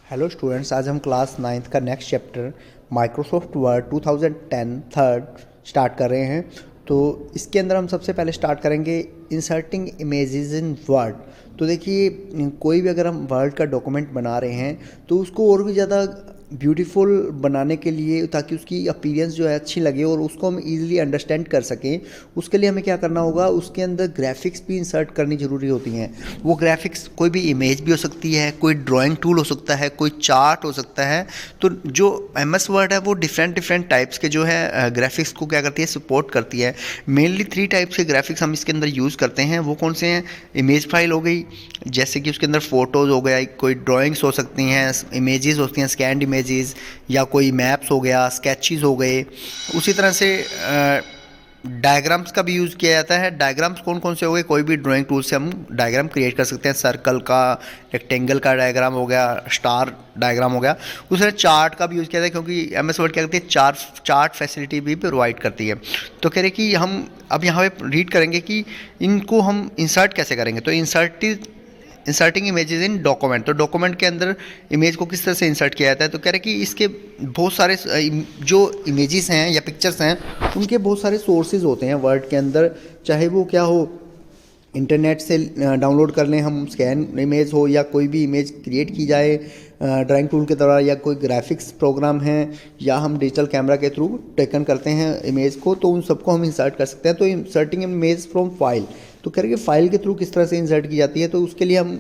Hello students, आज हम class 9th का next chapter Microsoft word 2010 third start कर रहे हैं। तो इसके अंदर हम सबसे पहले स्टार्ट करेंगे इंसर्टिंग इमेजेस इन वर्ड। तो देखिए, कोई भी अगर हम वर्ड का डॉक्यूमेंट बना रहे हैं तो उसको और भी ज़्यादा ब्यूटीफुल बनाने के लिए, ताकि उसकी अपीयरेंस जो है अच्छी लगे और उसको हम इजीली अंडरस्टैंड कर सकें, उसके लिए हमें क्या करना होगा, उसके अंदर ग्राफिक्स भी इंसर्ट करनी ज़रूरी होती हैं। वो ग्राफिक्स कोई भी इमेज भी हो सकती है, कोई ड्राइंग टूल हो सकता है, कोई चार्ट हो सकता है। तो जो एमएस वर्ड है वो डिफरेंट डिफरेंट टाइप्स के जो है ग्राफिक्स को क्या करती है, सपोर्ट करती है। मेनली 3 टाइप्स के ग्राफिक्स हम इसके अंदर यूज़ करते हैं। वो कौन से हैं? इमेज फाइल हो गई, जैसे कि उसके अंदर फ़ोटोज़ हो गया, कोई ड्राइंग्स हो सकती हैं, इमेजेस होती हैं, स्कैन्ड इमेजेस, या कोई मैप्स हो गया, स्केचेस हो गए। उसी तरह से डायग्राम्स का भी यूज़ किया जाता है। डायग्राम्स कौन कौन से हो गए? कोई भी ड्राइंग टूल से हम डायग्राम क्रिएट कर सकते हैं। सर्कल का, रेक्टेंगल का डायग्राम हो गया, स्टार डायग्राम हो गया। उस तरह चार्ट का भी यूज़ किया जाता है, क्योंकि एमएस वर्ड क्या करती है, चार्ट फैसिलिटी भी प्रोवाइड करती है। तो कह रहे कि हम अब यहाँ पे रीड करेंगे कि इनको हम इंसर्ट कैसे करेंगे। तो इंसर्टिंग इमेजेस इन डॉक्यूमेंट। तो डॉक्यूमेंट के अंदर इमेज को किस तरह से इंसर्ट किया जाता है। तो कह रहे कि इसके बहुत सारे जो इमेजेस हैं या पिक्चर्स हैं, उनके बहुत सारे सोर्सेज होते हैं वर्ड के अंदर। चाहे वो क्या हो, इंटरनेट से डाउनलोड कर लें हम, स्कैन इमेज हो, या कोई भी इमेज क्रिएट की जाए ड्राइंग टूल के द्वारा, या कोई ग्राफिक्स प्रोग्राम है, या हम डिजिटल कैमरा के थ्रू टेकन करते हैं इमेज को, तो उन सबको हम इंसर्ट कर सकते हैं। तो इंसर्टिंग इमेज फ्रॉम फाइल, तो कह रहे कि फ़ाइल के थ्रू किस तरह से इंसर्ट की जाती है। तो उसके लिए हम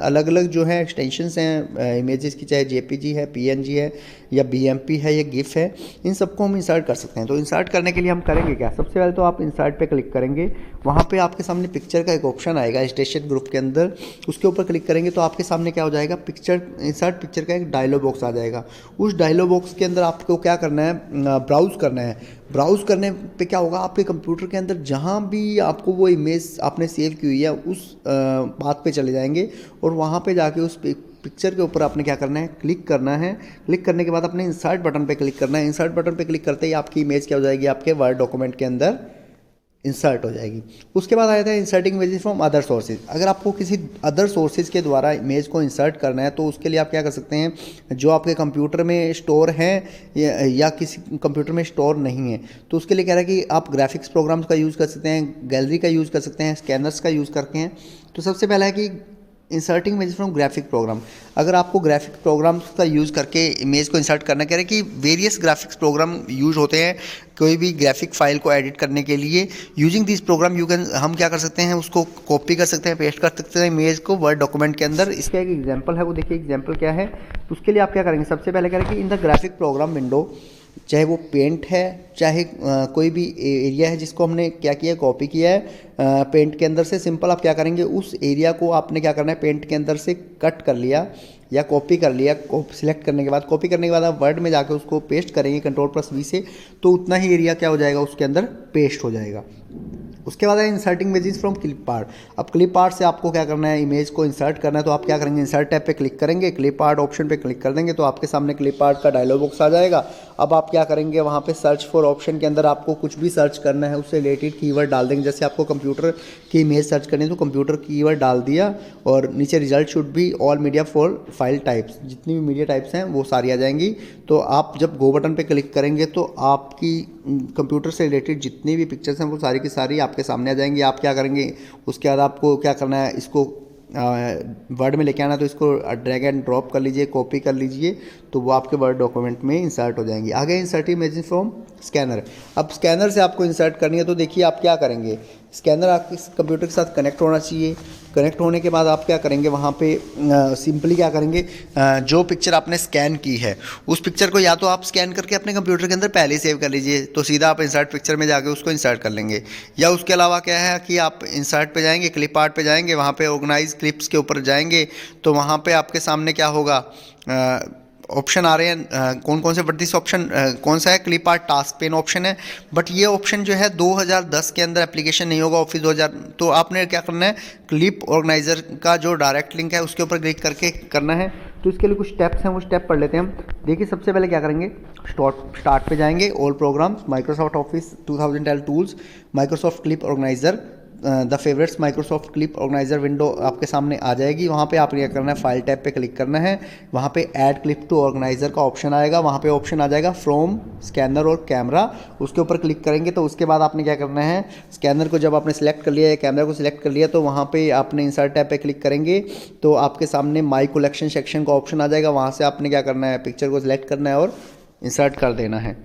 अलग अलग जो है एक्सटेंशंस हैं इमेजेस की, चाहे जेपीजी है, पीएनजी है, या बीएमपी है, या गिफ है, इन सबको हम इंसर्ट कर सकते हैं। तो इंसर्ट करने के लिए हम करेंगे क्या? सबसे पहले तो आप इंसर्ट पे क्लिक करेंगे, वहाँ पे आपके सामने पिक्चर का एक ऑप्शन आएगा स्टेशन ग्रुप के अंदर, उसके ऊपर क्लिक करेंगे तो आपके सामने क्या हो जाएगा, पिक्चर इंसर्ट पिक्चर का एक डायलॉग बॉक्स आ जाएगा। उस डायलॉग बॉक्स के अंदर आपको क्या करना है, ब्राउज़ करना है। ब्राउज़ करने पे क्या होगा, आपके कंप्यूटर के अंदर जहाँ भी आपको वो इमेज आपने सेव की हुई है उस बात पे चले जाएंगे, और वहाँ पे जाके उस पिक्चर के ऊपर आपने क्या करना है, क्लिक करना है। क्लिक करने के बाद अपने इंसर्ट बटन पे क्लिक करना है। इंसर्ट बटन पे क्लिक करते ही आपकी इमेज क्या हो जाएगी, आपके वर्ड डॉक्यूमेंट के अंदर इंसर्ट हो जाएगी। उसके बाद आया था inserting images from other sources. अगर आपको किसी अदर सोर्सेज के द्वारा इमेज को इंसर्ट करना है, तो उसके लिए आप क्या कर सकते हैं, जो आपके कंप्यूटर में स्टोर है या किसी कंप्यूटर में स्टोर नहीं है, तो उसके लिए कह रहा है कि आप ग्राफिक्स प्रोग्राम्स का यूज़ कर सकते हैं, गैलरी का यूज़ कर सकते हैं, स्कैनर्स का यूज़ करते हैं। तो सबसे पहला है कि inserting image from graphic program. अगर आपको ग्राफिक प्रोग्राम्स का यूज़ करके इमेज को इंसर्ट करना, कह रहे कि वेरियस ग्राफिक्स प्रोग्राम यूज होते हैं कोई भी ग्राफिक फाइल को एडिट करने के लिए। Using this program you can, हम क्या कर सकते हैं, उसको कॉपी कर सकते हैं, पेस्ट कर सकते हैं इमेज को वर्ड डॉक्यूमेंट के अंदर। इसका एक एग्जांपल है, वो देखिए एग्जांपल क्या है। उसके लिए आप क्या करेंगे, सबसे पहले करें कि in the graphic program window, चाहे वो पेंट है, चाहे कोई भी एरिया है जिसको हमने क्या किया, कॉपी किया है पेंट के अंदर से, सिंपल आप क्या करेंगे, उस एरिया को आपने क्या करना है, पेंट के अंदर से कट कर लिया या कॉपी कर लिया। सिलेक्ट करने के बाद, कॉपी करने के बाद आप वर्ड में जाकर उसको पेस्ट करेंगे Ctrl+V से, तो उतना ही एरिया क्या हो जाएगा, उसके अंदर पेस्ट हो जाएगा। उसके बाद है inserting images from clip art. अब क्लिप आर्ट से आपको क्या करना है, इमेज को इंसर्ट करना है, तो आप क्या करेंगे, इंसर्ट टैब पे क्लिक करेंगे, क्लिप आर्ट ऑप्शन पे क्लिक कर देंगे, तो आपके सामने क्लिप आर्ट का डायलॉग बॉक्स आ जाएगा। अब आप क्या करेंगे, वहाँ पे सर्च फॉर ऑप्शन के अंदर आपको कुछ भी सर्च करना है, उससे रिलेटेड कीवर्ड डाल देंगे। जैसे आपको कंप्यूटर की इमेज सर्च करनी है तो कंप्यूटर कीवर्ड डाल दिया, और नीचे result should be all media for file types, जितनी भी मीडिया टाइप्स हैं वो सारी आ जाएंगी। तो आप जब गो बटन पे क्लिक करेंगे तो आपकी कंप्यूटर से रिलेटेड जितनी भी पिक्चर्स हैं वो सारी की सारी आपके सामने आ जाएंगी। आप क्या करेंगे, उसके बाद आपको क्या करना है, इसको वर्ड में लेके आना, तो इसको ड्रैग एंड ड्रॉप कर लीजिए, कॉपी कर लीजिए, तो वो आपके वर्ड डॉक्यूमेंट में इंसर्ट हो जाएंगी। आगे इंसर्ट इमेजेस फ्रॉम स्कैनर। अब स्कैनर से आपको इंसर्ट करनी है, तो देखिए आप क्या करेंगे, स्कैनर आपके कंप्यूटर के साथ कनेक्ट होना चाहिए। कनेक्ट होने के बाद आप क्या करेंगे, वहाँ पे सिंपली क्या करेंगे, जो पिक्चर आपने स्कैन की है उस पिक्चर को या तो आप स्कैन करके अपने कंप्यूटर के अंदर पहले ही सेव कर लीजिए, तो सीधा आप इंसर्ट पिक्चर में जाके उसको इंसर्ट कर लेंगे। या उसके अलावा क्या है कि आप इंसर्ट पे जाएंगे, क्लिप आर्ट पे जाएंगे, वहाँ पे ऑर्गेनाइज क्लिप्स के ऊपर जाएंगे, तो वहाँ पे आपके सामने क्या होगा, ऑप्शन आ रहे हैं, कौन कौन से, बट दिस ऑप्शन कौन सा है, clip art task pen option है। बट ये ऑप्शन जो है 2010 के अंदर एप्लीकेशन नहीं होगा, ऑफिस 2000। तो आपने क्या करना है, क्लिप ऑर्गेनाइजर का जो डायरेक्ट लिंक है उसके ऊपर क्लिक करके करना है। तो इसके लिए कुछ स्टेप्स हैं, वो स्टेप पढ़ लेते हैं हम। देखिए सबसे पहले क्या करेंगे, स्टार्ट पे जाएंगे, all programmes, Microsoft office 2012 tools, Microsoft clip organiser, the favourites Microsoft clip organiser window आपके सामने आ जाएगी। वहाँ पे आपने क्या करना है, फाइल टैब पे क्लिक करना है, वहाँ पे ऐड क्लिप टू ऑर्गेनाइजर का ऑप्शन आएगा, वहाँ पे ऑप्शन आ जाएगा फ्रॉम स्कैनर और कैमरा, उसके ऊपर क्लिक करेंगे तो उसके बाद आपने क्या करना है, स्कैनर को जब आपने सेलेक्ट कर लिया या कैमरा को सिलेक्ट कर लिया तो वहाँ पे आपने इंसर्ट टैब पे क्लिक करेंगे तो आपके सामने माई कलेक्शन सेक्शन का ऑप्शन आ जाएगा। वहाँ से आपने क्या करना है, पिक्चर को सिलेक्ट करना है और इंसर्ट कर देना है।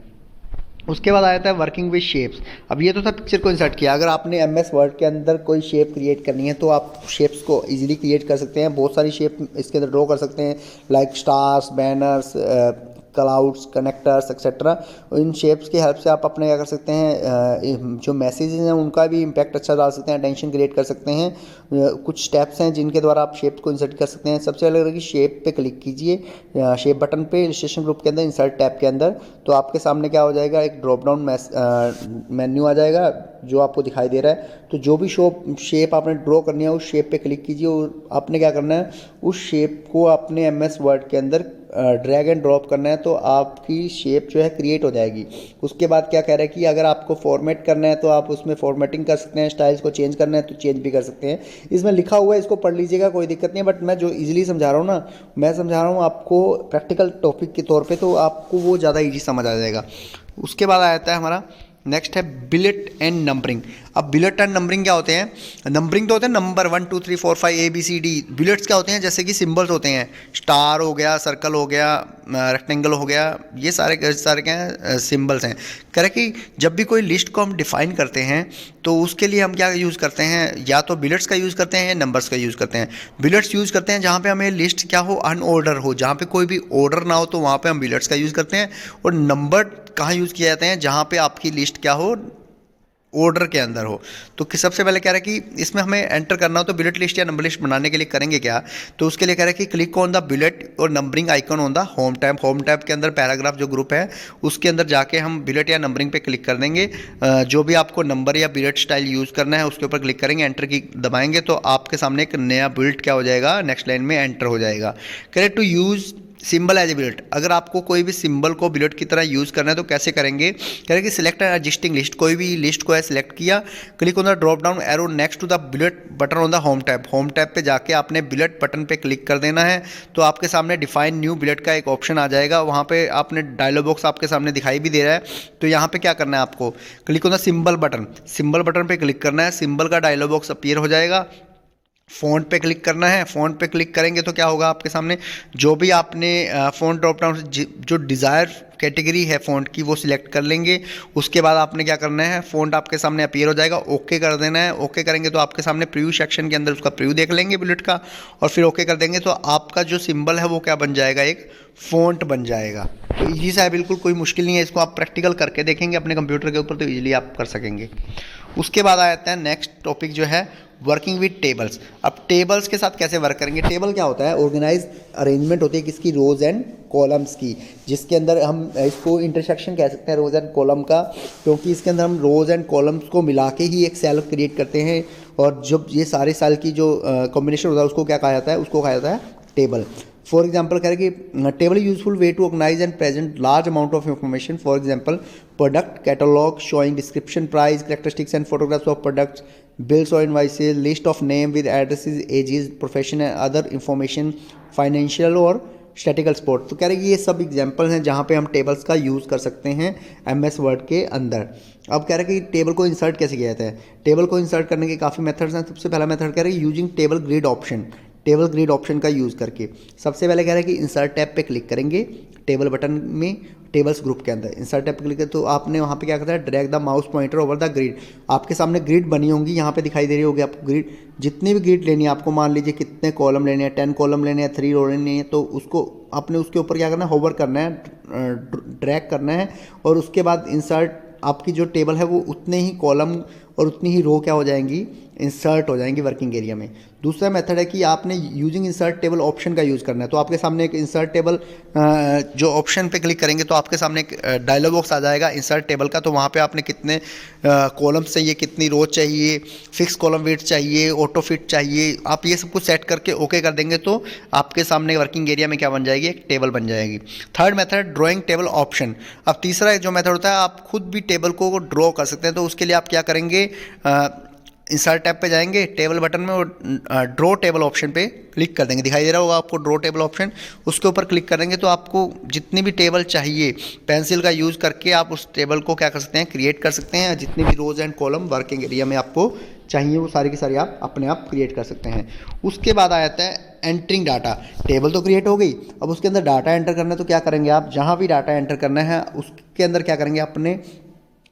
उसके बाद आ जाता है वर्किंग विद शेप्स। अब ये तो था पिक्चर को इंसर्ट किया, अगर आपने एमएस वर्ड के अंदर कोई शेप क्रिएट करनी है तो आप शेप्स को इजीली क्रिएट कर सकते हैं। बहुत सारी शेप इसके अंदर ड्रॉ कर सकते हैं, like stars, banners, clouds, connectors etcetera. इन शेप्स की हेल्प से आप अपने क्या कर सकते हैं, जो मैसेजेस हैं उनका भी इम्पैक्ट अच्छा डाल सकते हैं, अटेंशन क्रिएट कर सकते हैं। कुछ स्टेप्स हैं जिनके द्वारा आप शेप को इंसर्ट कर सकते हैं। सबसे पहले कि शेप पे क्लिक कीजिए, शेप बटन पे इलस्ट्रेशन ग्रुप के अंदर इंसर्ट टैब के अंदर, तो आपके सामने क्या हो जाएगा, एक ड्रॉप डाउन मेन्यू आ जाएगा जो आपको दिखाई दे रहा है। तो जो भी शेप आपने ड्रॉ करनी है उस शेप पे क्लिक कीजिए और आपने क्या करना है, उस शेप को अपने एमएस वर्ड के अंदर ड्रैग एंड ड्रॉप करना है तो आपकी शेप जो है क्रिएट हो जाएगी। उसके बाद क्या कह रहा है कि अगर आपको फॉर्मेट करना है तो आप उसमें फॉर्मेटिंग कर सकते हैं, स्टाइल्स को चेंज करना है तो चेंज भी कर सकते हैं। इसमें लिखा हुआ है, इसको पढ़ लीजिएगा, कोई दिक्कत नहीं है, बट मैं जो इजीली समझा रहा हूँ ना, मैं समझा रहा हूँ आपको प्रैक्टिकल टॉपिक के तौर पे, तो आपको वो ज़्यादा ईजी समझ आ जाएगा। उसके बाद आ जाता है हमारा नेक्स्ट है बिलेट एंड नंबरिंग। अब बिलेट एंड नंबरिंग क्या होते हैं, नंबरिंग तो होते हैं नंबर 1 2 3 4 5 ABCD। बिलेट्स क्या होते हैं, जैसे कि सिंबल्स होते हैं, स्टार हो गया, सर्कल हो गया, रेक्टेंगल हो गया, ये सारे क्या हैं, सिंबल्स हैं। कह रहे कि जब भी कोई लिस्ट को हम डिफाइन करते हैं तो उसके लिए हम क्या यूज़ करते हैं, या तो बिलेट्स का यूज़ करते हैं या नंबर्स का यूज़ करते हैं। बिलेट्स यूज़ करते हैं जहाँ पे हमें लिस्ट क्या हो, अनऑर्डर हो, जहाँ पे कोई भी ऑर्डर ना हो तो वहाँ पे हम बिलेट्स का यूज़ करते हैं। और नंबर कहाँ यूज़ किए जाते हैं, जहाँ पे आपकी लिस्ट क्या हो, ऑर्डर के अंदर हो। तो सबसे पहले कह रहा है कि इसमें हमें एंटर करना हो तो बुलेट लिस्ट या नंबर लिस्ट बनाने के लिए करेंगे क्या, तो उसके लिए कह रहा है कि क्लिक ऑन द बुलेट और numbering icon on the home tab. Home tab के अंदर पैराग्राफ जो ग्रुप है उसके अंदर जाके हम बुलेट या नंबरिंग पे क्लिक कर देंगे। जो भी आपको नंबर या बुलेट स्टाइल यूज़ करना है उसके ऊपर क्लिक करेंगे, एंटर की दबाएंगे तो आपके सामने एक नया बुलेट क्या हो जाएगा, नेक्स्ट लाइन में एंटर हो जाएगा। कह रहे to use symbol as a bullet, अगर आपको कोई भी सिंबल को बिलेट की तरह यूज़ करना है तो कैसे करेंगे, कह रहे कि सिलेक्ट एन एग्जिस्टिंग लिस्ट, कोई भी लिस्ट को है सिलेक्ट किया, click on the drop down arrow next to the bullet button on the home tab. Home tab पे जाके आपने बिलेट बटन पे क्लिक कर देना है तो आपके सामने डिफाइन न्यू बिलेट का एक ऑप्शन आ जाएगा। वहाँ पे आपने डायलॉग बॉक्स आपके सामने दिखाई भी दे रहा है। तो यहाँ पे क्या करना है आपको, click on the symbol button, symbol button पे क्लिक करना है, सिंबल का डायलॉग बॉक्स अपीयर हो जाएगा। फ़ॉन्ट पे क्लिक करना है, फ़ॉन्ट पे क्लिक करेंगे तो क्या होगा, आपके सामने जो भी आपने फ़ॉन्ट ड्रॉप डाउन से जो डिज़ायर कैटेगरी है फ़ॉन्ट की वो सिलेक्ट कर लेंगे। उसके बाद आपने क्या करना है, फ़ॉन्ट आपके सामने अपीयर हो जाएगा, ओके कर देना है। ओके करेंगे तो आपके सामने प्रीव्यू सेक्शन के अंदर उसका प्रीव्यू देख लेंगे बुलेट का, और फिर ओके कर देंगे तो आपका जो सिंबल है वो क्या बन जाएगा, एक फ़ॉन्ट बन जाएगा। तो ईजी सा है, बिल्कुल कोई मुश्किल नहीं है। इसको आप प्रैक्टिकल करके देखेंगे अपने कंप्यूटर के ऊपर तो ईजिली आप कर सकेंगे। उसके बाद आ जाता है नेक्स्ट टॉपिक जो है वर्किंग विद टेबल्स। अब टेबल्स के साथ कैसे वर्क करेंगे, टेबल क्या होता है, ऑर्गेनाइज अरेंजमेंट होती है किसकी, रोज एंड कॉलम्स की, जिसके अंदर हम इसको इंटरसेक्शन कह सकते हैं रोज एंड कॉलम का, क्योंकि इसके अंदर हम रोज एंड कॉलम्स को मिला के ही एक सेल क्रिएट करते हैं। और जब ये सारे सेल की जो कॉम्बिनेशन होता है उसको क्या कहा जाता है, उसको कहा जाता है टेबल। फॉर एग्जाम्पल कह रहे कि table useful way to organise and present large amount of information. For example product catalogue showing description, price, characteristics and photographs of products, bills or invoices, list of name with addresses, ages, profession and other information, financial और statistical support. तो कह रहे कि ये सब example हैं जहाँ पे हम टेबल्स का यूज़ कर सकते हैं एमएस वर्ड के अंदर। अब कह रहे कि टेबल को इंसर्ट कैसे किया जाता है, टेबल को इंसर्ट करने के काफ़ी मेथड्स हैं। सबसे पहला मेथड कह रहे हैं using table grid option, table grid option का यूज़ करके। सबसे पहले कह रहे हैं कि इंसर्ट टैब पे क्लिक करेंगे टेबल बटन में, टेबल्स ग्रुप के अंदर इंसर्ट टैब पे क्लिक करें तो आपने वहाँ पे क्या करना है, drag the mouse pointer over the grid. आपके सामने ग्रिड बनी होंगी, यहाँ पे दिखाई दे रही होगी आपको ग्रिड। जितनी भी ग्रिड लेनी है आपको, मान लीजिए कितने कॉलम लेने हैं, 10 कॉलम लेने हैं, 3 रो लेने हैं, तो उसको आपने उसके ऊपर क्या करना है, होवर करना है, ड्रैग करना है, और उसके बाद इंसर्ट आपकी जो टेबल है वो उतने ही कॉलम और उतनी ही रो क्या हो जाएंगी, इंसर्ट हो जाएंगी वर्किंग एरिया में। दूसरा मेथड है कि आपने यूजिंग इंसर्ट टेबल ऑप्शन का यूज़ करना है। तो आपके सामने एक इंसर्ट टेबल जो ऑप्शन पे क्लिक करेंगे तो आपके सामने एक डायलॉग बॉक्स आ जाएगा इंसर्ट टेबल का। तो वहाँ पे आपने कितने कॉलम्स चाहिए, कितनी रो चाहिए, फिक्स कॉलम वेट चाहिए, ऑटो फिट चाहिए, आप ये सब कुछ सेट करके ओके कर देंगे तो आपके सामने वर्किंग एरिया में क्या बन जाएगी, एक टेबल बन जाएगी। Third method drawing table option. अब तीसरा जो मेथड होता है, आप खुद भी टेबल को ड्रॉ कर सकते हैं। तो उसके लिए आप क्या करेंगे, इंसर्ट टैब पे जाएंगे, टेबल बटन में और ड्रॉ टेबल ऑप्शन पे क्लिक कर देंगे। दिखाई दे रहा होगा आपको ड्रॉ टेबल ऑप्शन, उसके ऊपर क्लिक कर देंगे तो आपको जितनी भी टेबल चाहिए पेंसिल का यूज़ करके आप उस टेबल को क्या कर सकते हैं, क्रिएट कर सकते हैं। जितने भी रोज एंड कॉलम वर्किंग एरिया में आपको चाहिए वो सारी की सारी आप अपने आप क्रिएट कर सकते हैं। उसके बाद आ जाता है एंटरिंग डाटा। टेबल तो क्रिएट हो गई, अब उसके अंदर डाटा एंटर करना है तो क्या करेंगे आप, जहाँ भी डाटा एंटर करना है उसके अंदर क्या करेंगे, अपने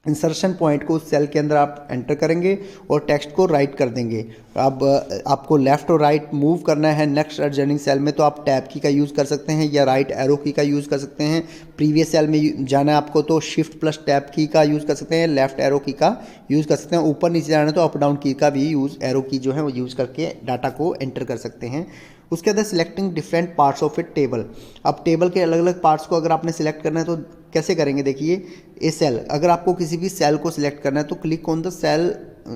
इंसर्शन पॉइंट को उस सेल के अंदर आप एंटर करेंगे और टेक्स्ट को राइट कर देंगे। अब आपको लेफ़्ट और राइट मूव करना है नेक्स्ट एडजॉइनिंग सेल में तो आप टैब की का यूज़ कर सकते हैं या राइट एरो की का यूज़ कर सकते हैं। प्रीवियस सेल में जाना है आपको तो शिफ्ट प्लस टैब की का यूज़ कर सकते हैं, लेफ़्ट एरो की का यूज़ कर सकते हैं। ऊपर नीचे जाना है तो अप डाउन की का भी यूज़, एरो की जो है वो यूज़ करके डाटा को एंटर कर सकते हैं। उसके अंदर selecting different parts of A table. अब टेबल के अलग अलग पार्ट्स को अगर आपने सिलेक्ट करना है तो कैसे करेंगे, देखिए ए सेल, अगर आपको किसी भी सेल को सिलेक्ट करना है तो click on the cell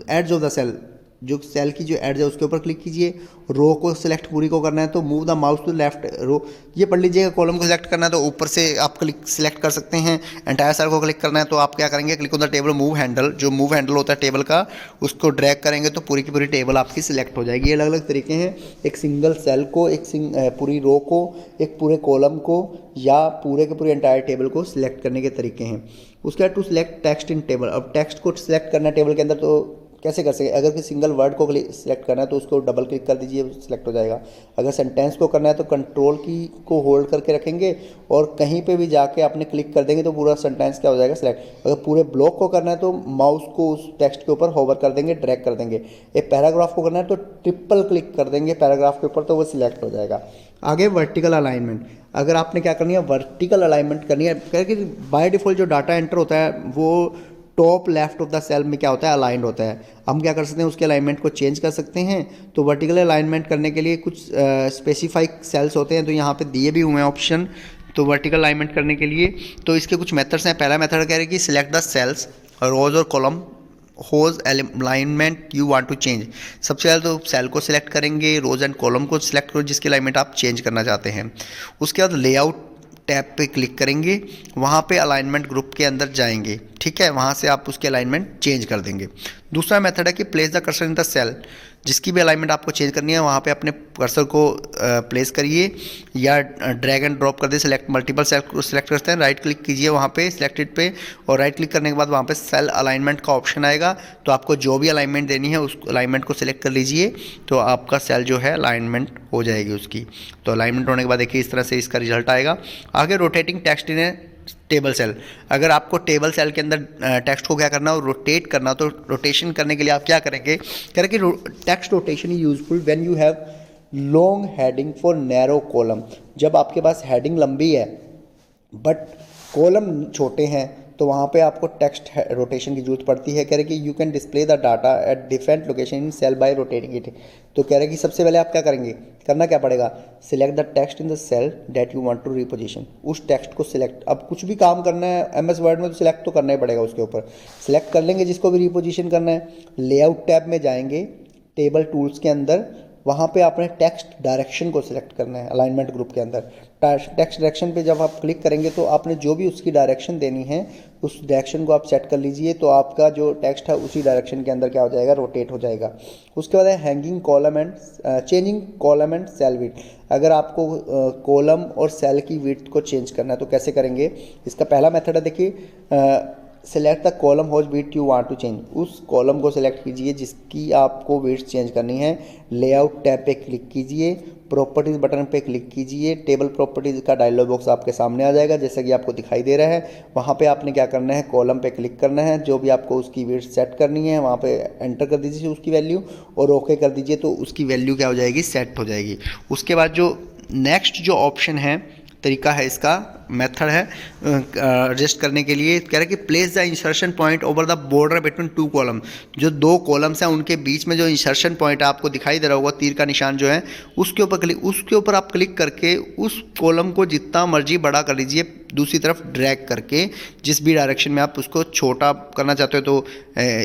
edge of the cell, जो सेल की जो एड्ज है उसके ऊपर क्लिक कीजिए। रो को सिलेक्ट पूरी को करना है तो move the mouse to left row, ये पढ़ लीजिएगा। कॉलम को सिलेक्ट करना है तो ऊपर से आप क्लिक सिलेक्ट कर सकते हैं। एंटायर सेल को क्लिक करना है तो आप क्या करेंगे, click on the table move handle, जो मूव हैंडल होता है टेबल का उसको ड्रैग करेंगे तो पूरी की पूरी टेबल आपकी सिलेक्ट हो जाएगी। ये अलग अलग तरीके हैं, एक सिंगल सेल को, एक पूरी रो को, एक पूरे कॉलम को या पूरे के पूरे एंटायर टेबल को सिलेक्ट करने के तरीके हैं। उसके बाद to select text in table, अब टेक्स्ट को सिलेक्ट करना है टेबल के अंदर तो कैसे कर सके, अगर किसी सिंगल वर्ड को सिलेक्ट करना है तो उसको डबल क्लिक कर दीजिए, सिलेक्ट हो जाएगा। अगर सेंटेंस को करना है तो कंट्रोल की को होल्ड करके रखेंगे और कहीं पे भी जाके आपने क्लिक कर देंगे तो पूरा सेंटेंस क्या हो जाएगा, सिलेक्ट। अगर पूरे ब्लॉक को करना है तो माउस को उस टेक्स्ट के ऊपर होवर कर देंगे, ड्रैग कर देंगे। एक पैराग्राफ को करना है तो ट्रिपल क्लिक कर देंगे पैराग्राफ के ऊपर तो वो सिलेक्ट हो जाएगा। आगे वर्टिकल अलाइनमेंट, अगर आपने क्या करनी है, वर्टिकल अलाइनमेंट करनी है, क्योंकि बाय डिफ़ॉल्ट जो डाटा एंटर होता है वो top left of the cell में क्या होता है, अलाइंड होता है। हम क्या कर सकते हैं, उसके अलाइनमेंट को चेंज कर सकते हैं। तो वर्टिकल अलाइनमेंट करने के लिए कुछ स्पेसिफाइड सेल्स होते हैं तो यहाँ पे दिए भी हुए हैं ऑप्शन। तो वर्टिकल अलाइनमेंट करने के लिए तो इसके कुछ मेथड्स हैं। पहला मेथड कह रहे हैं कि सिलेक्ट द सेल्स रोज और column whose alignment you want to change. सबसे पहले तो सेल को सिलेक्ट करेंगे, रोज एंड कॉलम को सिलेक्ट करो जिसकी अलाइनमेंट आप चेंज करना चाहते हैं। उसके बाद लेआउट टैब पे क्लिक करेंगे, वहाँ पे अलाइनमेंट ग्रुप के अंदर जाएंगे, ठीक है, वहाँ से आप उसके अलाइनमेंट चेंज कर देंगे। दूसरा मेथड है कि place the cursor in the cell, जिसकी भी अलाइनमेंट आपको चेंज करनी है वहाँ पे अपने कर्सर को प्लेस करिए या ड्रैग एंड ड्रॉप कर दे। सिलेक्ट मल्टीपल सेल को सिलेक्ट करते हैं, राइट क्लिक कीजिए वहाँ पे सिलेक्टेड पे और राइट क्लिक करने के बाद वहाँ पे सेल अलाइनमेंट का ऑप्शन आएगा। तो आपको जो भी अलाइनमेंट देनी है उस अलाइनमेंट को सिलेक्ट कर लीजिए तो आपका सेल जो है अलाइनमेंट हो जाएगी उसकी। तो अलाइनमेंट होने के बाद देखिए इस तरह से इसका रिजल्ट आएगा। आगे rotating text in table cell, अगर आपको टेबल सेल के अंदर टेक्स्ट को क्या करना हो, रोटेट करना, तो रोटेशन करने के लिए आप क्या करेंगे, करें कि text rotation is useful when you have long heading for narrow column. जब आपके पास हेडिंग लंबी है बट कॉलम छोटे हैं तो वहाँ पे आपको टेक्स्ट रोटेशन की जरूरत पड़ती है। कह रहे कि you can display the data at different location in cell by rotating it. तो कह रहे कि सबसे पहले आप क्या करेंगे, करना क्या पड़ेगा, select the text in the cell that you want to reposition. उस टेक्स्ट को सिलेक्ट, अब कुछ भी काम करना है एमएस वर्ड में तो सिलेक्ट तो करना ही पड़ेगा, उसके ऊपर सिलेक्ट कर लेंगे जिसको भी रिपोजिशन करना है। लेआउट टैब में जाएंगे टेबल टूल्स के अंदर, वहाँ पे आपने टेक्स्ट डायरेक्शन को सिलेक्ट करना है अलाइनमेंट ग्रुप के अंदर। टेक्स्ट डायरेक्शन पे जब आप क्लिक करेंगे तो आपने जो भी उसकी डायरेक्शन देनी है उस डायरेक्शन को आप सेट कर लीजिए तो आपका जो टेक्स्ट है उसी डायरेक्शन के अंदर क्या हो जाएगा, रोटेट हो जाएगा। उसके बाद है hanging column and changing column and cell width. अगर आपको कॉलम और सेल की विड्थ को चेंज करना है तो कैसे करेंगे, इसका पहला मेथड है देखिए, select the column whose width you want to change. उस कॉलम को सिलेक्ट कीजिए जिसकी आपको विड्थ चेंज करनी है। लेआउट टैब पे क्लिक कीजिए, प्रॉपर्टीज बटन पे क्लिक कीजिए, टेबल प्रॉपर्टीज का डायलॉग बॉक्स आपके सामने आ जाएगा जैसा कि आपको दिखाई दे रहा है। वहाँ पे आपने क्या करना है, कॉलम पे क्लिक करना है, जो भी आपको उसकी विड्थ सेट करनी है वहाँ पे एंटर कर दीजिए उसकी वैल्यू और ओके कर दीजिए तो उसकी वैल्यू क्या हो जाएगी, सेट हो जाएगी। उसके बाद जो नेक्स्ट जो ऑप्शन है, तरीका है इसका, मेथड है एडजस्ट करने के लिए, कह रहा है कि place the insertion point over the border between two column. जो दो कॉलम्स हैं उनके बीच में जो इंसर्शन पॉइंट आपको दिखाई दे रहा होगा, तीर का निशान जो है उसके ऊपर आप क्लिक करके उस कॉलम को जितना मर्जी बड़ा कर लीजिए, दूसरी तरफ ड्रैग करके जिस भी डायरेक्शन में आप उसको छोटा करना चाहते हो तो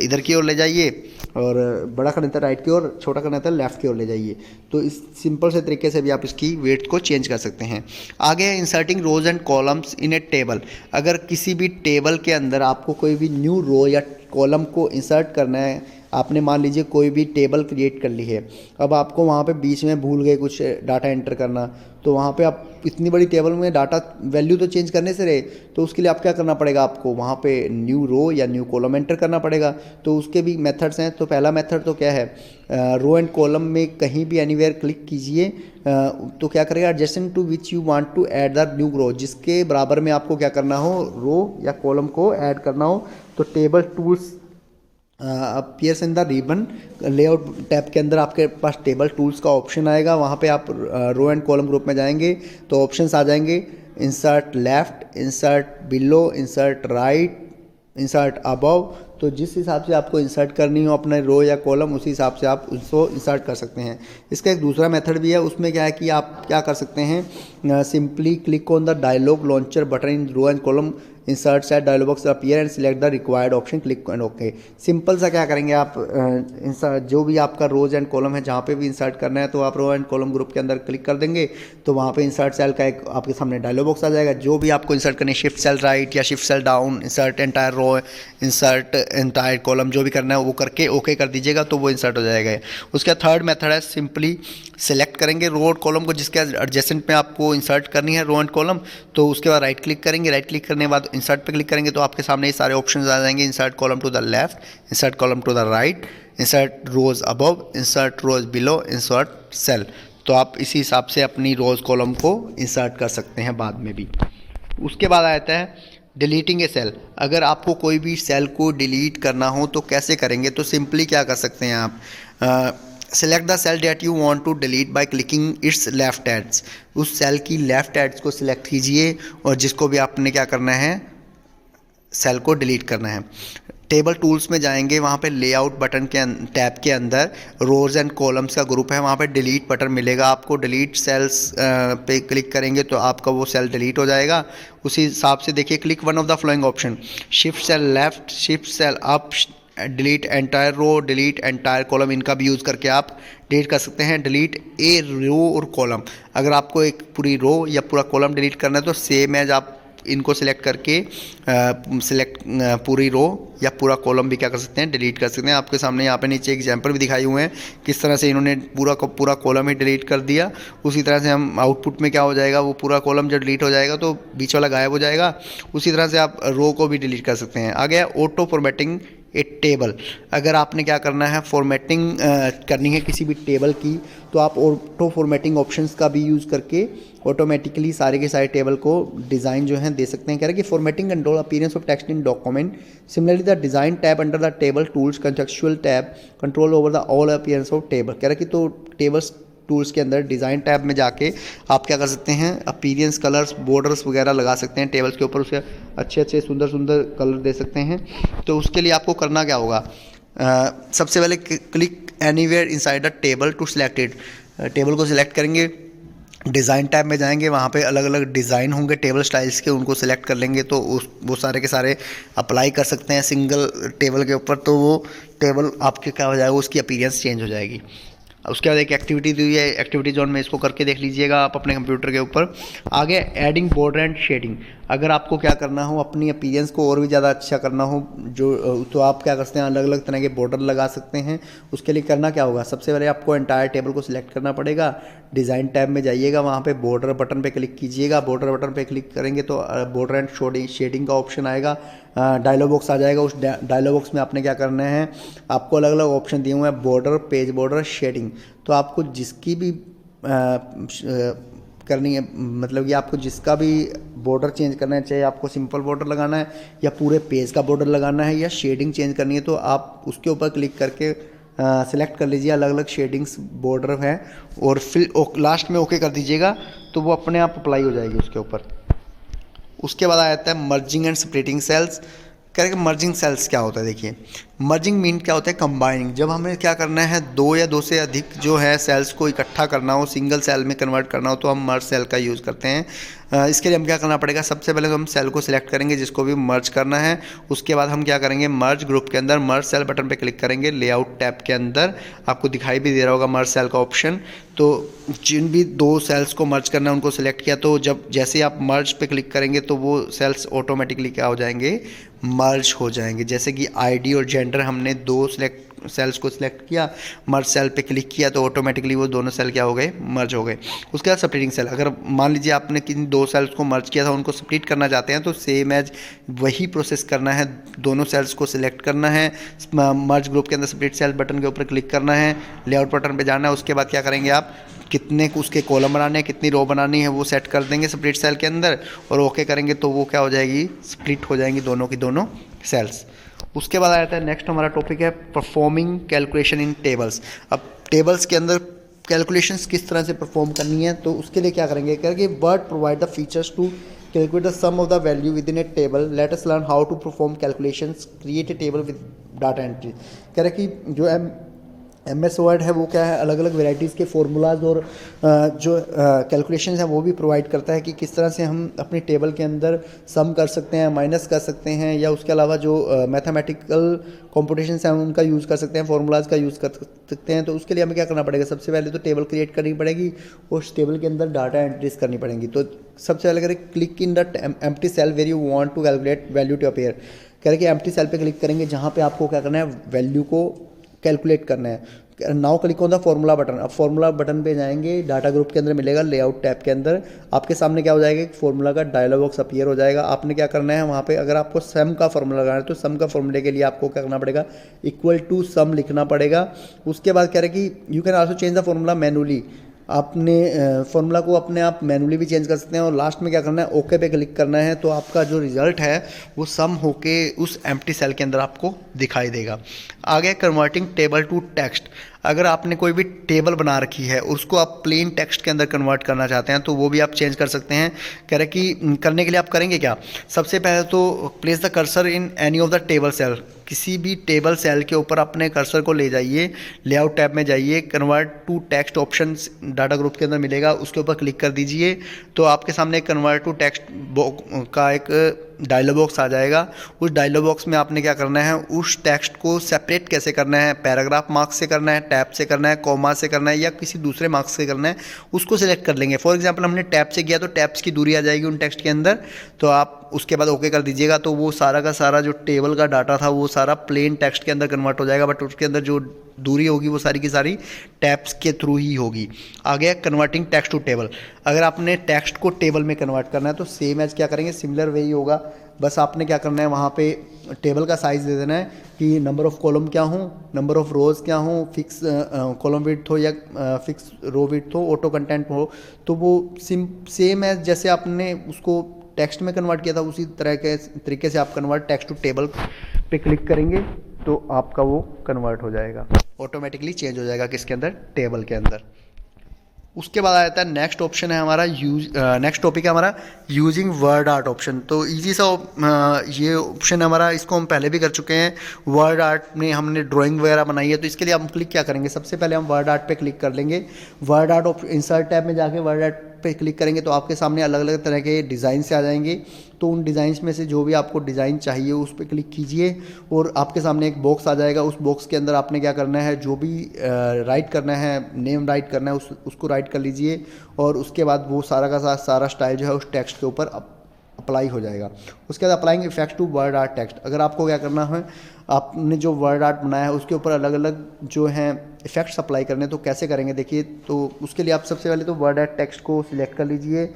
इधर की ओर ले जाइए और बड़ा करना था राइट की ओर, छोटा करना था लेफ्ट की ओर ले जाइए। तो इस सिंपल से तरीके से भी आप इसकी वेट को चेंज कर सकते हैं। आगे है inserting rows and columns in a table. अगर किसी भी टेबल के अंदर आपको कोई भी न्यू रो या कॉलम को इंसर्ट करना है आपने मान लीजिए कोई भी टेबल क्रिएट कर ली है, अब आपको वहाँ पे बीच में भूल गए कुछ डाटा एंटर करना, तो वहाँ पे आप इतनी बड़ी टेबल में डाटा वैल्यू तो चेंज करने से रहे, तो उसके लिए आप क्या करना पड़ेगा, आपको वहाँ पे न्यू रो या न्यू कॉलम एंटर करना पड़ेगा। तो उसके भी मेथड्स हैं। तो पहला मेथड तो क्या है, रो एंड कॉलम में कहीं भी एनीवेयर क्लिक कीजिए, तो क्या करेगा, adjacent to which you want to add the new row, जिसके बराबर में आपको क्या करना हो, रो या कॉलम को ऐड करना हो। तो table tools appears in the ribbon layout tab के अंदर आपके पास टेबल टूल्स का ऑप्शन आएगा, वहाँ पे आप रो एंड कॉलम ग्रुप में जाएंगे तो ऑप्शंस आ जाएंगे, insert left, insert below, insert right, insert above. तो जिस हिसाब से आपको इंसर्ट करनी हो अपने रो या कॉलम, उसी हिसाब से आप उसको इंसर्ट कर सकते हैं। इसका एक दूसरा मेथड भी है, उसमें क्या है कि आप क्या कर सकते हैं, simply click on the dialog launcher button in row and column, insert set dialog box appear and select the required option, click and okay. Simple सा क्या करेंगे आप, इंसर्ट जो भी आपका रोज एंड कॉलम है जहाँ पे भी इंसर्ट करना है, तो आप रो एंड कॉलम ग्रुप के अंदर क्लिक कर देंगे, तो वहाँ पे इंसर्ट सेल का एक आपके सामने डायलॉग बॉक्स आ जाएगा। जो भी आपको इंसर्ट करनी है, शिफ्ट सेल राइट या shift cell down, insert entire row, insert entire column, जो भी करना है वो करके ओके कर दीजिएगा, तो वो इंसर्ट हो जाएगा। उसका थर्ड मेथड है, सिंपली सेलेक्ट करेंगे रो और कॉलम को जिसके एडजेसेंट में आपको इंसर्ट करनी है रो एंड कॉलम, तो उसके बाद राइट क्लिक करेंगे, राइट क्लिक करने के बाद इंसर्ट पे क्लिक करेंगे, तो आपके सामने ये सारे ऑप्शंस आ जाएंगे, insert column to the left, insert column to the right, insert rows above, insert rows below, insert cell. तो आप इसी हिसाब से अपनी रोज कॉलम को इंसर्ट कर सकते हैं बाद में भी। उसके बाद आता है डिलीटिंग ए सेल। अगर आपको कोई भी सेल को डिलीट करना हो तो कैसे करेंगे, तो सिंपली क्या कर सकते हैं आप, select the cell that you want to delete by clicking its left edges. उस सेल की लेफ्ट एड्स को सिलेक्ट कीजिए और जिसको भी आपने क्या करना है, सेल को डिलीट करना है। टेबल टूल्स में जाएंगे, वहाँ पे लेआउट बटन के टैब के अंदर रोज एंड कॉलम्स का ग्रुप है, वहाँ पे डिलीट बटन मिलेगा आपको, डिलीट सेल्स पे क्लिक करेंगे तो आपका वो सेल डिलीट हो जाएगा। उसी हिसाब से देखिए, click one of the following option, shift cell left, shift cell up, delete entire row, delete entire column, इनका भी यूज़ करके आप डिलीट कर सकते हैं। डिलीट ए रो और कॉलम, अगर आपको एक पूरी रो या पूरा कॉलम डिलीट करना है तो सेम एज आप इनको सिलेक्ट करके सिलेक्ट पूरी रो या पूरा कॉलम भी क्या कर सकते हैं, डिलीट कर सकते हैं। आपके सामने यहाँ पे नीचे एग्जांपल भी दिखाए हुए हैं किस तरह से इन्होंने पूरा कॉलम ही डिलीट कर दिया। उसी तरह से हम आउटपुट में क्या हो जाएगा, वो पूरा कॉलम जब डिलीट हो जाएगा तो बीच वाला गायब हो जाएगा। उसी तरह से आप रो को भी डिलीट कर सकते हैं। आ गया ऑटो फॉर्मेटिंग ए टेबल। अगर आपने क्या करना है, फॉर्मेटिंग करनी है किसी भी टेबल की, तो आप ऑटो फॉर्मेटिंग ऑप्शंस का भी यूज़ करके ऑटोमेटिकली सारे के सारे टेबल को डिज़ाइन जो है दे सकते हैं। कह रहे हैं कि formatting control appearance of text in document, similarly the design tab under the table tools, contextual tab control over the all appearance of table. कह रहे हैं कि तो टेबल्स टूल्स के अंदर डिज़ाइन टैब में जाके आप क्या कर सकते हैं, अपीयरेंस, कलर्स, बॉर्डर्स वगैरह लगा सकते हैं टेबल्स के ऊपर, उसके अच्छे अच्छे सुंदर सुंदर कलर दे सकते हैं। तो उसके लिए आपको करना क्या होगा, सबसे पहले click anywhere inside the table to select it. Table को सिलेक्ट करेंगे, डिज़ाइन टैब में जाएंगे, वहाँ पे अलग अलग डिज़ाइन होंगे टेबल स्टाइल्स के, उनको सिलेक्ट कर लेंगे तो वो सारे के सारे अप्लाई कर सकते हैं सिंगल टेबल के ऊपर। तो वो टेबल आपके क्या हो जाएगा, उसकी अपीयरेंस चेंज हो जाएगी। उसके बाद एक एक्टिविटी दी हुई है एक्टिविटी जोन में, इसको करके देख लीजिएगा आप अपने कंप्यूटर के ऊपर। आगे एडिंग बॉर्डर एंड शेडिंग। अगर आपको क्या करना हो, अपनी अपीयरेंस को और भी ज़्यादा अच्छा करना हो तो आप क्या कर सकते हैं, अलग अलग तरह के बॉर्डर लगा सकते हैं। उसके लिए करना क्या होगा, सबसे पहले आपको एंटायर टेबल को सिलेक्ट करना पड़ेगा, डिज़ाइन टैब में जाइएगा, वहाँ पे बॉर्डर बटन पे क्लिक कीजिएगा। बॉर्डर बटन पे क्लिक करेंगे तो बॉर्डर एंड शेडिंग का ऑप्शन आएगा, डायलॉग बॉक्स आ जाएगा। उस डायलॉग बॉक्स में आपने क्या करना है, आपको अलग अलग ऑप्शन दिए हुए हैं, बॉर्डर, पेज बॉर्डर, शेडिंग। तो आपको जिसकी भी करनी है, मतलब कि आपको जिसका भी बॉर्डर चेंज करना है, चाहे आपको सिंपल बॉर्डर लगाना है या पूरे पेज का बॉर्डर लगाना है या शेडिंग चेंज करनी है, तो आप उसके ऊपर क्लिक करके सिलेक्ट कर लीजिए। अलग अलग शेडिंग्स बॉर्डर हैं और फिर लास्ट में ओके कर दीजिएगा, तो वो अपने आप अप्लाई हो जाएगी उसके ऊपर। उसके बाद आ जाता है मर्जिंग एंड स्प्लिटिंग सेल्स। कह रहे हैं मर्जिंग सेल्स क्या होता है, देखिए मर्जिंग मीन क्या होता है, कंबाइनिंग। जब हमें क्या करना है, दो या दो से अधिक जो है सेल्स को इकट्ठा करना हो, सिंगल सेल में कन्वर्ट करना हो, तो हम मर्ज सेल का यूज़ करते हैं। इसके लिए हम क्या करना पड़ेगा, सबसे पहले तो हम सेल को सिलेक्ट करेंगे जिसको भी मर्ज करना है। उसके बाद हम क्या करेंगे, मर्ज ग्रुप के अंदर मर्ज सेल बटन पे क्लिक करेंगे। लेआउट टैब के अंदर आपको दिखाई भी दे रहा होगा मर्ज सेल का ऑप्शन। तो जिन भी दो सेल्स को मर्ज करना है उनको सिलेक्ट किया, तो जब जैसे आप मर्ज पे क्लिक करेंगे तो वो सेल्स ऑटोमेटिकली क्या हो जाएंगे, मर्ज हो जाएंगे। जैसे कि आईडी और जेंडर हमने दो सेलेक्ट सेल्स को सिलेक्ट किया, मर्ज सेल पे क्लिक किया तो ऑटोमेटिकली वो दोनों सेल क्या हो गए, मर्ज हो गए। उसके बाद स्प्लिटिंग सेल, अगर मान लीजिए आपने किन 2 सेल्स को मर्ज किया था, उनको स्प्लिट करना चाहते हैं तो सेम एज वही प्रोसेस करना है, दोनों सेल्स को सिलेक्ट करना है, मर्ज ग्रुप के अंदर स्प्लिट सेल बटन के ऊपर क्लिक करना है, लेआउट बटन पे जाना है। उसके बाद क्या करेंगे आप, कितने उसके कॉलम बनाने हैं, कितनी रो बनानी है वो सेट कर देंगे स्प्लिट सेल के अंदर, और ओके करेंगे तो वो क्या हो जाएगी, स्प्लिट हो जाएंगी दोनों की दोनों सेल्स। उसके बाद आ जाता है नेक्स्ट हमारा टॉपिक है परफॉर्मिंग कैलकुलेशन इन टेबल्स। अब टेबल्स के अंदर कैलकुलेशंस किस तरह से परफॉर्म करनी है, तो उसके लिए क्या करेंगे, कि word provide the features to calculate the sum of the value within a table. Let us learn how to perform calculations. Create a table with data entry. कह रहे कि जो MS वर्ड है वो क्या है, अलग अलग वेराइटीज़ के फार्मूलाज और जो कैलकुलेशंस हैं वो भी प्रोवाइड करता है कि किस तरह से हम अपनी टेबल के अंदर सम कर सकते हैं, माइनस कर सकते हैं, या उसके अलावा जो मैथमेटिकल कॉम्पिटिशन्स हैं उनका यूज़ कर सकते हैं, फार्मूलाज का यूज़ कर सकते हैं। तो उसके लिए हमें क्या करना पड़ेगा, सबसे पहले तो टेबल क्रिएट करनी पड़ेगी, उस टेबल के अंदर डाटा एंट्रीज करनी पड़ेंगी। तो सबसे पहले करें click in the empty cell where you want to calculate value to appear. कह रहे कि एम्प्टी सेल पे क्लिक करेंगे जहाँ पे आपको क्या करना है, वैल्यू को कैलकुलेट करना है। Now click on the formula button. अब फॉर्मूला बटन पे जाएंगे, डाटा ग्रुप के अंदर मिलेगा, लेआउट टैब के अंदर आपके सामने क्या हो जाएगा, एक फॉर्मूला का डायलॉग बॉक्स अपीयर हो जाएगा। आपने क्या करना है वहाँ पे, अगर आपको सम का फॉर्मूला लगाना है तो सम का फॉर्मूले के लिए आपको क्या करना पड़ेगा, इक्वल टू सम लिखना पड़ेगा। उसके बाद कह रहे कि you can also change the formula manually, आपने फॉर्मूला को अपने आप मैनुअली भी चेंज कर सकते हैं। और लास्ट में क्या करना है, ओके पे क्लिक करना है, तो आपका जो रिजल्ट है वो सम होके उस एम्प्टी सेल के अंदर आपको दिखाई देगा। आगे कन्वर्टिंग टेबल टू टेक्स्ट। अगर आपने कोई भी टेबल बना रखी है उसको आप प्लेन टेक्स्ट के अंदर कन्वर्ट करना चाहते हैं तो वो भी आप चेंज कर सकते हैं। कह रहे कि करने के लिए आप करेंगे क्या, सबसे पहले तो place the cursor in any of the table cell, किसी भी टेबल सेल के ऊपर अपने कर्सर को ले जाइए, लेआउट टैब में जाइए, convert to text option data group के अंदर मिलेगा, उसके ऊपर क्लिक कर दीजिए तो आपके सामने कन्वर्ट टू टेक्स्ट का एक डायलॉग बॉक्स आ जाएगा। उस डायलॉग बॉक्स में आपने क्या करना है, उस टेक्स्ट को सेपरेट कैसे करना है, पैराग्राफ मार्क्स से करना है, टैब से करना है, कॉमा से करना है, या किसी दूसरे मार्क्स से करना है, उसको सिलेक्ट कर लेंगे। फॉर एग्जांपल हमने टैब से किया तो टैब्स की दूरी आ जाएगी उन टेक्स्ट के अंदर, तो आप उसके बाद ओके कर दीजिएगा तो वो सारा का सारा जो टेबल का डाटा था वो सारा प्लेन टेक्स्ट के अंदर कन्वर्ट हो जाएगा, बट उसके अंदर जो दूरी होगी वो सारी की सारी टैब्स के थ्रू ही होगी। आगे कन्वर्टिंग टेक्स्ट टू टेबल। अगर आपने टेक्स्ट को टेबल में कन्वर्ट करना है तो सेम एज क्या करेंगे, सिमिलर वे ही होगा, बस आपने क्या करना है वहाँ पे टेबल का साइज़ दे देना है कि नंबर ऑफ़ कॉलम क्या हो, नंबर ऑफ़ रोज़ क्या हो, फिक्स कॉलम विड्थ हो या फिक्स रो विड्थ हो, ऑटो कंटेंट हो, तो वो सेम एज जैसे आपने उसको टेक्स्ट में कन्वर्ट किया था उसी तरह के तरीके से आप कन्वर्ट टेक्स्ट टू टेबल पे क्लिक करेंगे तो आपका वो कन्वर्ट हो जाएगा, ऑटोमेटिकली चेंज हो जाएगा किसके अंदर, टेबल के अंदर। उसके बाद आ जाता है नेक्स्ट ऑप्शन है हमारा नेक्स्ट टॉपिक है हमारा यूजिंग वर्ड आर्ट ऑप्शन। तो इजी सा ये ऑप्शन है हमारा, इसको हम पहले भी कर चुके हैं। वर्ड आर्ट में हमने ड्राइंग वगैरह बनाई है तो इसके लिए हम क्लिक क्या करेंगे, सबसे पहले हम वर्ड आर्ट पे क्लिक कर लेंगे। वर्ड आर्ट इंसर्ट टैब में जाके वर्ड आर्ट पे क्लिक करेंगे तो आपके सामने अलग अलग तरह के डिज़ाइन से आ जाएंगे। तो उन डिज़ाइंस में से जो भी आपको डिज़ाइन चाहिए उस पर क्लिक कीजिए और आपके सामने एक बॉक्स आ जाएगा। उस बॉक्स के अंदर आपने क्या करना है, जो भी राइट करना है, नेम राइट करना है, उसको राइट कर लीजिए और उसके बाद वो सारा का सारा स्टाइल जो है उस टेक्स्ट के ऊपर अप्लाई हो जाएगा। उसके बाद applying effect to word art text. अगर आपको क्या करना है, आपने जो वर्ड आर्ट बनाया है उसके ऊपर अलग अलग जो हैं इफ़ेक्ट्स अप्लाई करने, तो कैसे करेंगे देखिए। तो उसके लिए आप सबसे पहले तो वर्ड आर्ट टेक्स्ट को सिलेक्ट कर लीजिए,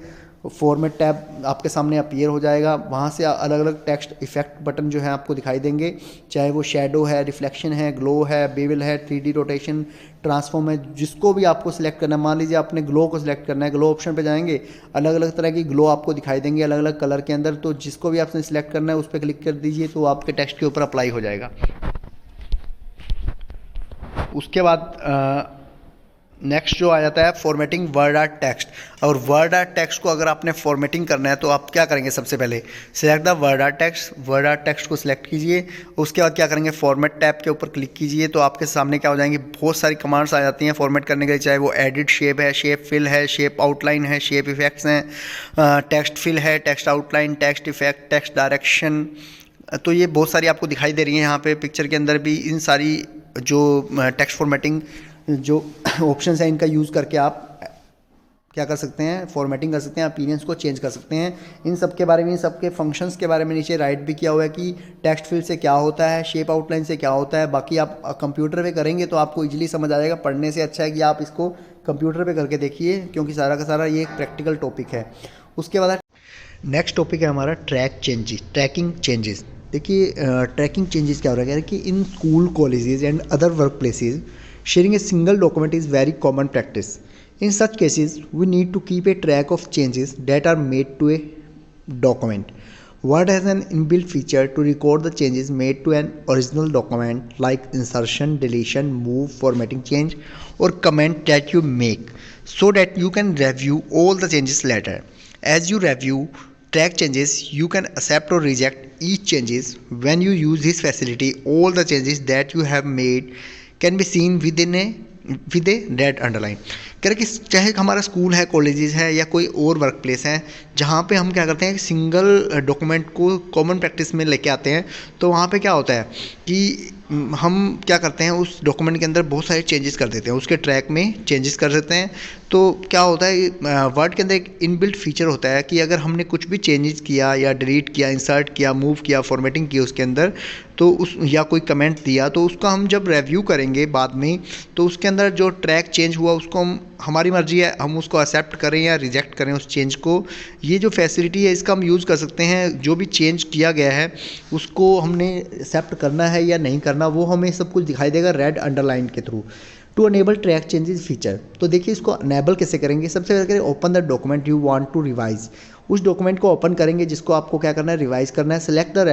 फॉर्मेट टैब आपके सामने अपीयर हो जाएगा, वहाँ से अलग अलग टेक्स्ट इफेक्ट बटन जो है आपको दिखाई देंगे, चाहे वो शेडो है, रिफ्लेक्शन है, ग्लो है, बेवल है, 3D रोटेशन, ट्रांसफॉर्म है, जिसको भी आपको सिलेक्ट करना है। मान लीजिए आपने ग्लो को सिलेक्ट करना है, ग्लो ऑप्शन पे जाएंगे, अलग अलग तरह की ग्लो आपको दिखाई देंगे अलग अलग कलर के अंदर, तो जिसको भी आपने सिलेक्ट करना है उस पर क्लिक कर दीजिए तो आपके टेक्स्ट के ऊपर अप्लाई हो जाएगा। उसके बाद नेक्स्ट जो आ जाता है फॉर्मेटिंग वर्ड आर्ट टेक्स्ट। और वर्ड आर्ट टेक्स्ट को अगर आपने फॉर्मेटिंग करना है तो आप क्या करेंगे, सबसे पहले select the word art text, word art text को सिलेक्ट कीजिए। उसके बाद क्या करेंगे, फॉर्मेट टैब के ऊपर क्लिक कीजिए तो आपके सामने क्या हो जाएंगे, बहुत सारी कमांड्स आ जाती हैं फॉर्मेट करने के लिए, चाहे वो एडिट शेप है, शेप फिल है, शेप आउटलाइन है, शेप इफेक्ट्स हैं, टेक्स्ट फिल है, text outline, text effect, text direction. तो ये बहुत सारी आपको दिखाई दे रही हैं यहाँ पे पिक्चर के अंदर भी। इन सारी जो टेक्स्ट फॉर्मेटिंग जो ऑप्शंस हैं इनका यूज़ करके आप क्या कर सकते हैं, फॉर्मेटिंग कर सकते हैं, अपीयरेंस को चेंज कर सकते हैं। इन सब के बारे में, इन सब के फंक्शंस के बारे में नीचे राइट भी किया हुआ है कि टेक्स्ट फील्ड से क्या होता है, शेप आउटलाइन से क्या होता है। बाकी आप कंप्यूटर पे करेंगे तो आपको इजीली समझ आ जाएगा। पढ़ने से अच्छा है कि आप इसको कंप्यूटर पे करके देखिए, क्योंकि सारा का सारा ये एक प्रैक्टिकल टॉपिक है। उसके बाद नेक्स्ट टॉपिक है हमारा ट्रैकिंग चेंजेस। देखिए ट्रैकिंग चेंजेस क्या हो रहा है कि in school, colleges and other work places sharing A single document is very common practice. In such cases, we need to keep a track of changes that are made to a document. Word has an inbuilt feature to record the changes made to an original document, like insertion, deletion, move, formatting change, or comment that you make, so that you can review all the changes later. As you review track changes, you can accept or reject each changes. When you use this facility, all the changes that you have made can be seen with a red underline. कह रहे कि चाहे हमारा school है, colleges है या कोई और वर्क प्लेस है जहाँ पे हम क्या करते हैं, सिंगल डॉक्यूमेंट को कॉमन प्रैक्टिस में लेके आते हैं, तो वहाँ पे क्या होता है कि हम क्या करते हैं, उस डॉक्यूमेंट के अंदर बहुत सारे चेंजेस कर देते हैं, उसके ट्रैक में चेंजेस कर देते हैं। तो क्या होता है, वर्ड के अंदर एक इनबिल्ट फीचर होता है कि अगर हमने कुछ भी चेंजेस किया या डिलीट किया, इंसर्ट किया, मूव किया, फॉर्मेटिंग की उसके अंदर, तो उस या कोई कमेंट दिया, तो उसका हम जब रिव्यू करेंगे बाद में, तो उसके अंदर जो ट्रैक चेंज हुआ उसको हम, हमारी मर्जी है हम उसको एक्सेप्ट करें या रिजेक्ट करें उस चेंज को। ये जो फैसिलिटी है इसका हम यूज़ कर सकते हैं। जो भी चेंज किया गया है उसको हमने एक्सेप्ट करना है या नहीं करना, वो हमें सब कुछ दिखाई देगा रेड अंडरलाइन के थ्रू। To enable track changes feature, तो देखिए इसको अनेबल कैसे करेंगे। सबसे पहले करें open the document you want to revise. उस डॉक्यूमेंट को ओपन करेंगे जिसको आपको क्या करना है, रिवाइज करना है। सेलेक्ट द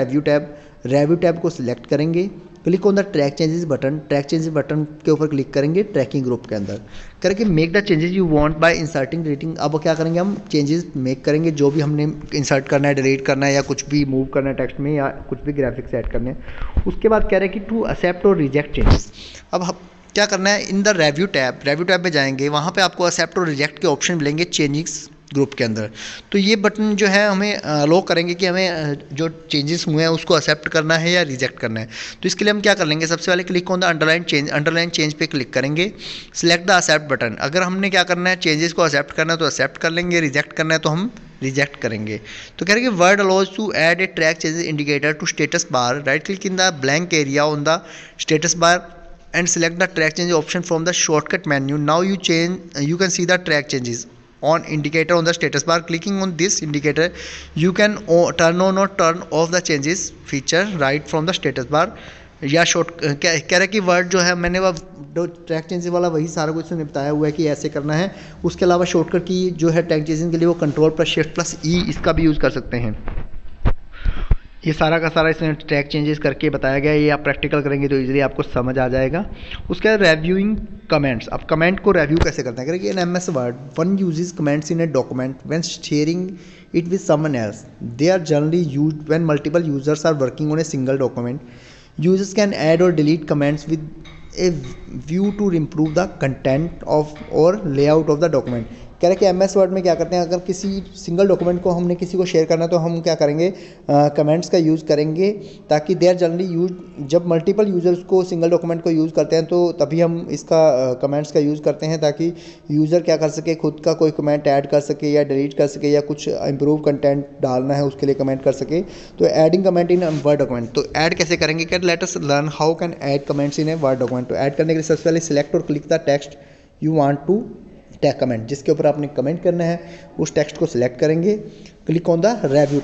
रिव्यू टैब को सिलेक्ट करेंगे। Click on the track changes button, track changes button के ऊपर क्लिक करेंगे ट्रैकिंग ग्रुप के अंदर करके make the changes you want bye inserting deleting. अब क्या करेंगे, हम चेंजेस मेक करेंगे जो भी हमने इंसर्ट करना है, डिलीट करना है या कुछ भी मूव करना है टेक्स्ट में या कुछ भी ग्राफिक्स ऐड करने हैं। उसके बाद कह रहे हैं कि टू एक्सेप्ट और रिजेक्ट चेंजेस। अब क्या करना है, इन द रिव्यू टैब में जाएंगे, वहाँ पे आपको एक्सेप्ट और रिजेक्ट के ऑप्शन मिलेंगे चेंजेस ग्रुप के अंदर। तो ये बटन जो है हमें अलो करेंगे कि हमें जो चेंजेस हुए हैं उसको एक्सेप्ट करना है या रिजेक्ट करना है। तो इसके लिए हम क्या कर लेंगे, सबसे पहले click on the underline change पे क्लिक करेंगे। Select the accept button. अगर हमने क्या करना है, चेंजेस को एक्सेप्ट करना है तो एक्सेप्ट कर लेंगे, रिजेक्ट करना है तो हम रिजेक्ट करेंगे। तो कह रहे हैं कि word allows to add a track changes indicator to status bar. Right click in the blank area on the status bar and select the track change option from the shortcut menu. Now you can see the track changes on indicator on the status bar. Clicking on this indicator you can turn on or turn off the changes feature right from the status bar. या कह रहा है कि word जो है, मैंने वह track changes वाला वही सारा कुछ उसने बताया हुआ है कि ऐसे करना है। उसके अलावा शॉर्टकट की जो है ट्रैक चेंजिंग के लिए वो Ctrl+Shift+E इसका भी यूज़ कर सकते हैं। ये सारा का सारा इसमें ट्रैक चेंजेस करके बताया गया है। ये आप प्रैक्टिकल करेंगे तो इजीली आपको समझ आ जाएगा। उसके बाद रिव्यूइंग कमेंट्स। अब कमेंट को रिव्यू कैसे करते हैं, करेंगे in MS Word one uses comments in a document when sharing it with someone else. They are generally used when multiple users are working on a single document. Users can add और delete comments with a view to improve the content of और layout of the document. कह रहे कि MS word में क्या करते हैं, अगर किसी सिंगल डॉक्यूमेंट को हमने किसी को शेयर करना है तो हम क्या करेंगे, कमेंट्स का यूज़ करेंगे, ताकि दे आर जनरली यूज, जब मल्टीपल यूज़र्स को सिंगल डॉक्यूमेंट को यूज़ करते हैं तो तभी हम इसका कमेंट्स का यूज़ करते हैं, ताकि यूज़र क्या कर सके, खुद का कोई कमेंट ऐड कर सके या डिलीट कर सके या कुछ इंप्रूव कंटेंट डालना है उसके लिए कमेंट कर सके। तो adding comment in word document, तो ऐड कैसे करेंगे, can let us learn how can add comments in a word document. तो ऐड करने के लिए सबसे पहले सिलेक्ट और click the text you want to tag comment, जिसके ऊपर आपने कमेंट करना है उस टेक्स्ट को सिलेक्ट करेंगे। Click on the review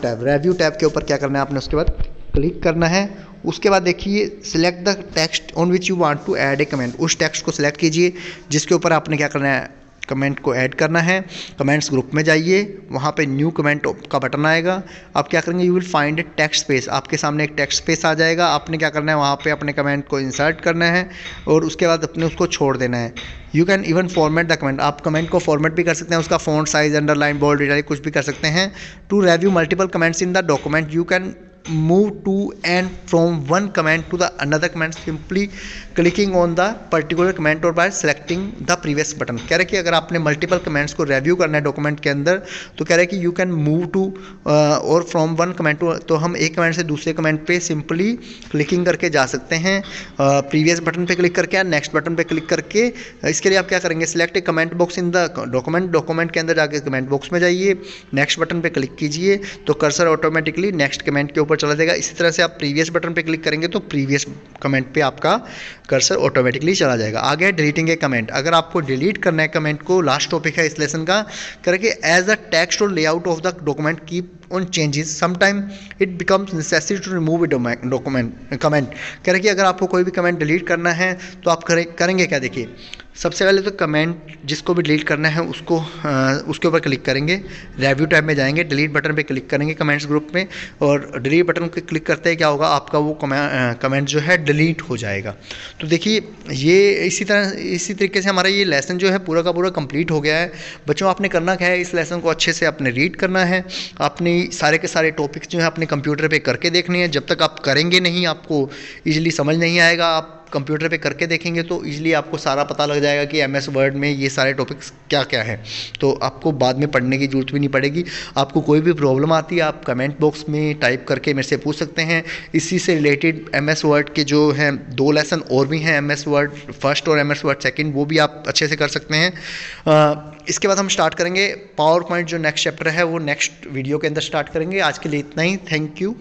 tab के ऊपर क्या करना है आपने, उसके बाद क्लिक करना है। उसके बाद देखिए select the text on which you want to add a comment, उस टेक्स्ट को सिलेक्ट कीजिए जिसके ऊपर आपने क्या करना है, कमेंट को ऐड करना है। कमेंट्स ग्रुप में जाइए, वहाँ पे न्यू कमेंट का बटन आएगा। आप क्या करेंगे, you will find A text space, आपके सामने एक टेक्स्ट स्पेस आ जाएगा। आपने क्या करना है, वहाँ पे अपने कमेंट को इंसर्ट करना है और उसके बाद अपने उसको छोड़ देना है। You can even format the comment, आप कमेंट को फॉर्मेट भी कर सकते हैं, उसका font size, underline, bold, italic कुछ भी कर सकते हैं। To review multiple comments in the document you can move to and from one comment to the another comment simply clicking on the particular comment or by selecting the previous button। कह रहे कि अगर आपने multiple comments को review करना है document के अंदर तो कह रहे कि यू कैन मूव टू और फ्रॉम वन कमेंट टू, तो हम एक कमेंट से दूसरे कमेंट पे सिंपली क्लिकिंग करके जा सकते हैं। प्रीवियस बटन पे क्लिक करके या नेक्स्ट बटन पे क्लिक करके। इसके लिए आप क्या करेंगे, select A comment box in the document के अंदर जाके कमेंट बॉक्स में जाइए, नेक्स्ट बटन पे क्लिक कीजिए तो कर्सर ऑटोमेटिकली नेक्स्ट कमेंट के ऊपर चला जाएगा। इसी तरह से आप प्रीवियस बटन पे क्लिक करेंगे तो प्रीवियस कमेंट पे आपका कर्सर ऑटोमेटिकली चला जाएगा। आगे है डिलीटिंग ए कमेंट। अगर आपको डिलीट करना है कमेंट को, लास्ट टॉपिक है इस लेसन का, करके एज अ टेक्स्ट और layout of the document keep on changes sometime it becomes necessary to remove document comment. कह रहे कि अगर आपको कोई भी कमेंट डिलीट करना है तो आप करेंगे क्या, देखिए सबसे पहले तो कमेंट जिसको भी डिलीट करना है उसको उसके ऊपर क्लिक करेंगे, रिव्यू टैब में जाएंगे, डिलीट बटन पे क्लिक करेंगे कमेंट्स ग्रुप में, और डिलीट बटन पे क्लिक करते ही क्या होगा, आपका वो कमेंट जो है डिलीट हो जाएगा। तो देखिए ये इसी तरीके से हमारा ये लेसन जो है पूरा का पूरा कंप्लीट हो गया है। बच्चों आपने करना क्या है, इस लेसन को अच्छे से आपने रीड करना है, अपनी सारे के सारे टॉपिक्स जो है अपने कंप्यूटर पर करके देखने हैं। जब तक आप करेंगे नहीं आपको ईजिली समझ नहीं आएगा। आप कंप्यूटर पे करके देखेंगे तो इजीली आपको सारा पता लग जाएगा कि एमएस वर्ड में ये सारे टॉपिक्स क्या क्या है, तो आपको बाद में पढ़ने की ज़रूरत भी नहीं पड़ेगी। आपको कोई भी प्रॉब्लम आती है आप कमेंट बॉक्स में टाइप करके मेरे से पूछ सकते हैं। इसी से रिलेटेड एमएस वर्ड के जो हैं 2 लेसन और भी हैं, एमएस वर्ड फर्स्ट और एमएस वर्ड सेकंड, वो भी आप अच्छे से कर सकते हैं। इसके बाद हम स्टार्ट करेंगे पावर पॉइंट, जो नेक्स्ट चैप्टर है वो नेक्स्ट वीडियो के अंदर स्टार्ट करेंगे। आज के लिए इतना ही, थैंक यू।